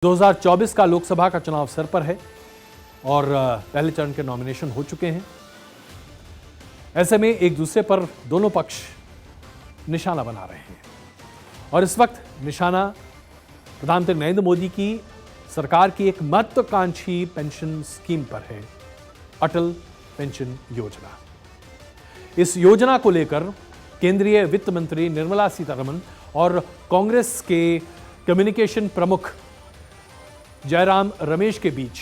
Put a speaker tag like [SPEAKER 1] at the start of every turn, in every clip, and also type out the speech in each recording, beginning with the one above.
[SPEAKER 1] 2024 का लोकसभा का चुनाव सर पर है और पहले चरण के नॉमिनेशन हो चुके हैं। ऐसे में एक दूसरे पर दोनों पक्ष निशाना बना रहे हैं और इस वक्त निशाना प्रधानमंत्री नरेंद्र मोदी की सरकार की एक महत्वाकांक्षी पेंशन स्कीम पर है, अटल पेंशन योजना। इस योजना को लेकर केंद्रीय वित्त मंत्री निर्मला सीतारमण और कांग्रेस के कम्युनिकेशन प्रमुख जयराम रमेश के बीच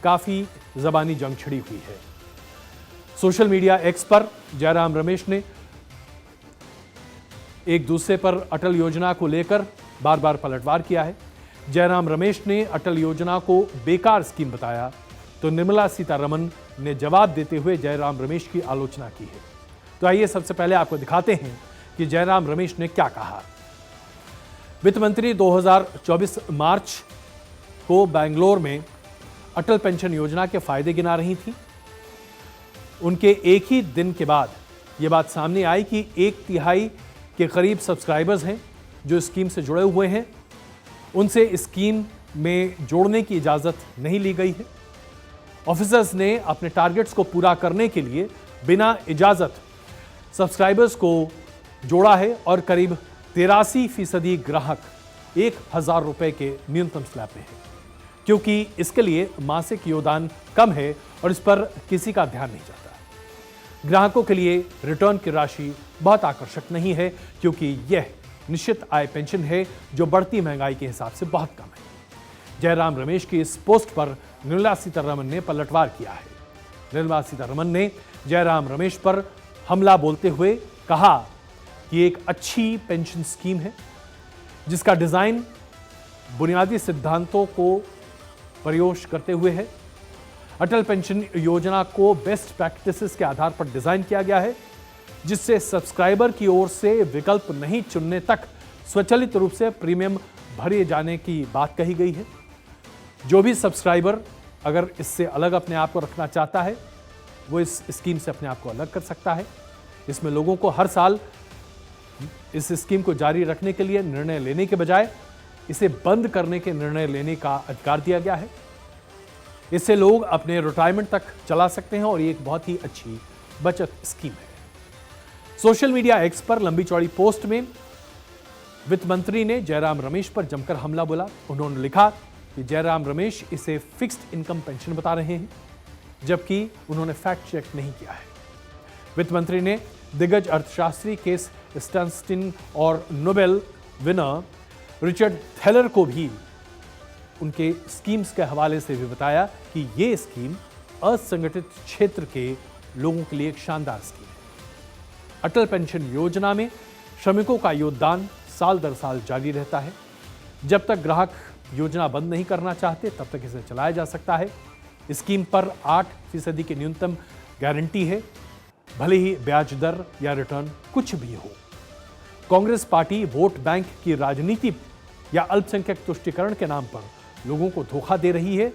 [SPEAKER 1] काफी जबानी जंग छिड़ी हुई है। सोशल मीडिया एक्स पर जयराम रमेश ने एक दूसरे पर अटल योजना को लेकर बार बार पलटवार किया है। जयराम रमेश ने अटल योजना को बेकार स्कीम बताया तो निर्मला सीतारमण ने जवाब देते हुए जयराम रमेश की आलोचना की है। तो आइए सबसे पहले आपको दिखाते हैं कि जयराम रमेश ने क्या कहा। वित्त मंत्री 2024 मार्च को बेंगलोर में अटल पेंशन योजना के फायदे गिना रही थी। उनके एक ही दिन के बाद यह बात सामने आई कि 1/3 के करीब सब्सक्राइबर्स हैं जो स्कीम से जुड़े हुए हैं, उनसे स्कीम में जोड़ने की इजाज़त नहीं ली गई है। ऑफिसर्स ने अपने टारगेट्स को पूरा करने के लिए बिना इजाज़त सब्सक्राइबर्स को जोड़ा है और करीब 83% ग्राहक 1000 रुपए के न्यूनतम स्लैब में है, क्योंकि इसके लिए मासिक योगदान कम है और इस पर किसी का ध्यान नहीं जाता। ग्राहकों के लिए रिटर्न की राशि बहुत आकर्षक नहीं है, क्योंकि यह निश्चित आय पेंशन है जो बढ़ती महंगाई के हिसाब से बहुत कम है। जयराम रमेश की इस पोस्ट पर निर्मला सीतारमण ने पलटवार किया है। निर्मला सीतारमण ने जयराम रमेश पर हमला बोलते हुए कहा कि एक अच्छी पेंशन स्कीम है जिसका डिजाइन बुनियादी सिद्धांतों को प्रयोग करते हुए है। अटल पेंशन योजना को बेस्ट प्रैक्टिसेस के आधार पर डिजाइन किया गया है, जिससे सब्सक्राइबर की ओर से विकल्प नहीं चुनने तक स्वचालित रूप से प्रीमियम भरे जाने की बात कही गई है। जो भी सब्सक्राइबर अगर इससे अलग अपने आप को रखना चाहता है वो इस स्कीम से अपने आप को अलग कर सकता है। इसमें लोगों को हर साल इस स्कीम को जारी रखने के लिए निर्णय लेने के बजाय इसे बंद करने के निर्णय लेने का अधिकार दिया गया है। इससे लोग अपने रिटायरमेंट तक चला सकते हैं और ये एक बहुत ही अच्छी बचत स्कीम है। सोशल मीडिया एक्स पर लंबी चौड़ी पोस्ट में वित्त मंत्री ने जयराम रमेश पर जमकर हमला बोला। उन्होंने लिखा कि जयराम रमेश इसे फिक्स्ड इनकम पेंशन बता रहे हैं, जबकि उन्होंने फैक्ट चेक नहीं किया है। वित्त मंत्री ने दिग्गज अर्थशास्त्री केस स्टर्नस्टीन और नोबेल विनर रिचर्ड थैलर को भी उनके स्कीम्स के हवाले से भी बताया कि ये स्कीम असंगठित क्षेत्र के लोगों के लिए एक शानदार स्कीम है। अटल पेंशन योजना में श्रमिकों का योगदान साल दर साल जारी रहता है। जब तक ग्राहक योजना बंद नहीं करना चाहते तब तक इसे चलाया जा सकता है। स्कीम पर 8% की न्यूनतम गारंटी है, भले ही ब्याज दर या रिटर्न कुछ भी हो। कांग्रेस पार्टी वोट बैंक की राजनीति या अल्पसंख्यक तुष्टीकरण के नाम पर लोगों को धोखा दे रही है।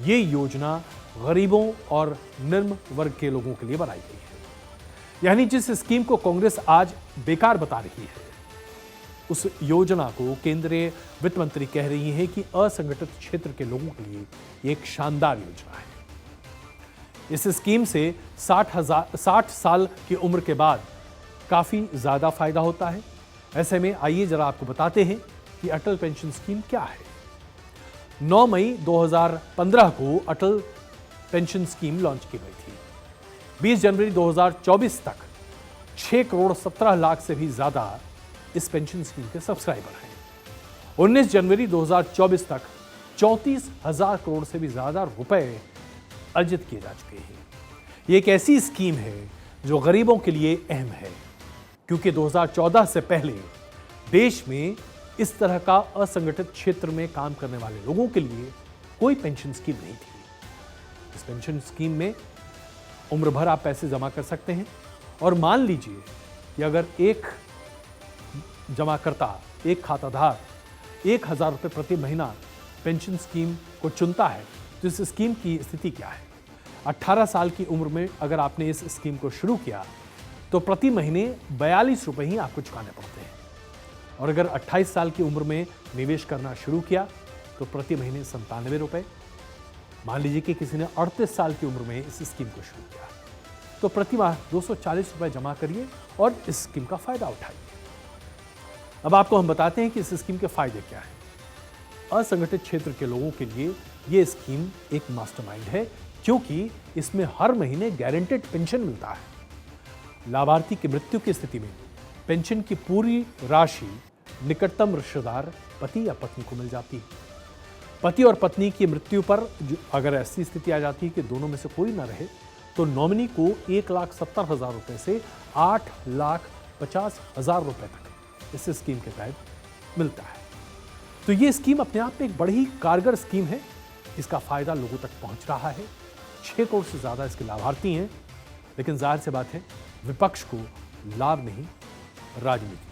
[SPEAKER 1] ये योजना गरीबों और निम्न वर्ग के लोगों के लिए बनाई गई है। यानी जिस स्कीम को कांग्रेस आज बेकार बता रही है, उस योजना को केंद्रीय वित्त मंत्री कह रही है कि असंगठित क्षेत्र के लोगों के लिए एक शानदार योजना है। इस स्कीम से 60 साल की उम्र के बाद काफी ज्यादा फायदा होता है। ऐसे में आइए जरा आपको बताते हैं कि अटल पेंशन स्कीम क्या है। 9 मई 2015 को अटल पेंशन स्कीम लॉन्च की गई थी। 20 जनवरी 2024 तक 6 करोड़ 17 लाख से भी ज्यादा इस पेंशन स्कीम के सब्सक्राइबर हैं। 19 जनवरी 2024 तक 34,000 करोड़ से भी ज्यादा रुपए अर्जित किए जा चुके हैं। ये एक ऐसी स्कीम है जो गरीबों के लिए अहम है, क्योंकि 2014 से पहले देश में इस तरह का असंगठित क्षेत्र में काम करने वाले लोगों के लिए कोई पेंशन स्कीम नहीं थी। इस पेंशन स्कीम में उम्र भर आप पैसे जमा कर सकते हैं और मान लीजिए कि अगर एक जमाकर्ता, एक खाताधार 1000 रुपये प्रति महीना पेंशन स्कीम को चुनता है तो इस स्कीम की स्थिति क्या है। 18 साल की उम्र में अगर आपने इस स्कीम को शुरू किया तो प्रति महीने 42 रुपये ही आपको चुकाने पड़ते हैं, और अगर 28 साल की उम्र में निवेश करना शुरू किया तो प्रति महीने 97 रुपए। मान लीजिए कि किसी ने 38 साल की उम्र में इस स्कीम को शुरू किया, तो प्रति माह 240 रुपए जमा करिए और इस स्कीम का फायदा उठाइए। अब आपको हम बताते हैं कि इस स्कीम के फायदे क्या हैं। असंगठित क्षेत्र के लोगों के लिए यह स्कीम एक मास्टरमाइंड है, क्योंकि इसमें हर महीने गारंटेड पेंशन मिलता है। लाभार्थी की मृत्यु की स्थिति में पेंशन की पूरी राशि निकटतम रिश्तेदार पति या पत्नी को मिल जाती है। पति और पत्नी की मृत्यु पर अगर ऐसी स्थिति आ जाती है कि दोनों में से कोई ना रहे, तो नॉमिनी को 1,70,000 रुपए से 8,50,000 रुपए तक इस स्कीम के तहत मिलता है। तो ये स्कीम अपने आप में एक बड़ी ही कारगर स्कीम है। इसका फायदा लोगों तक पहुंच रहा है। 6 करोड़ से ज्यादा इसके लाभार्थी हैं। लेकिन जाहिर सी बात है, विपक्ष को लाभ नहीं, राजनीति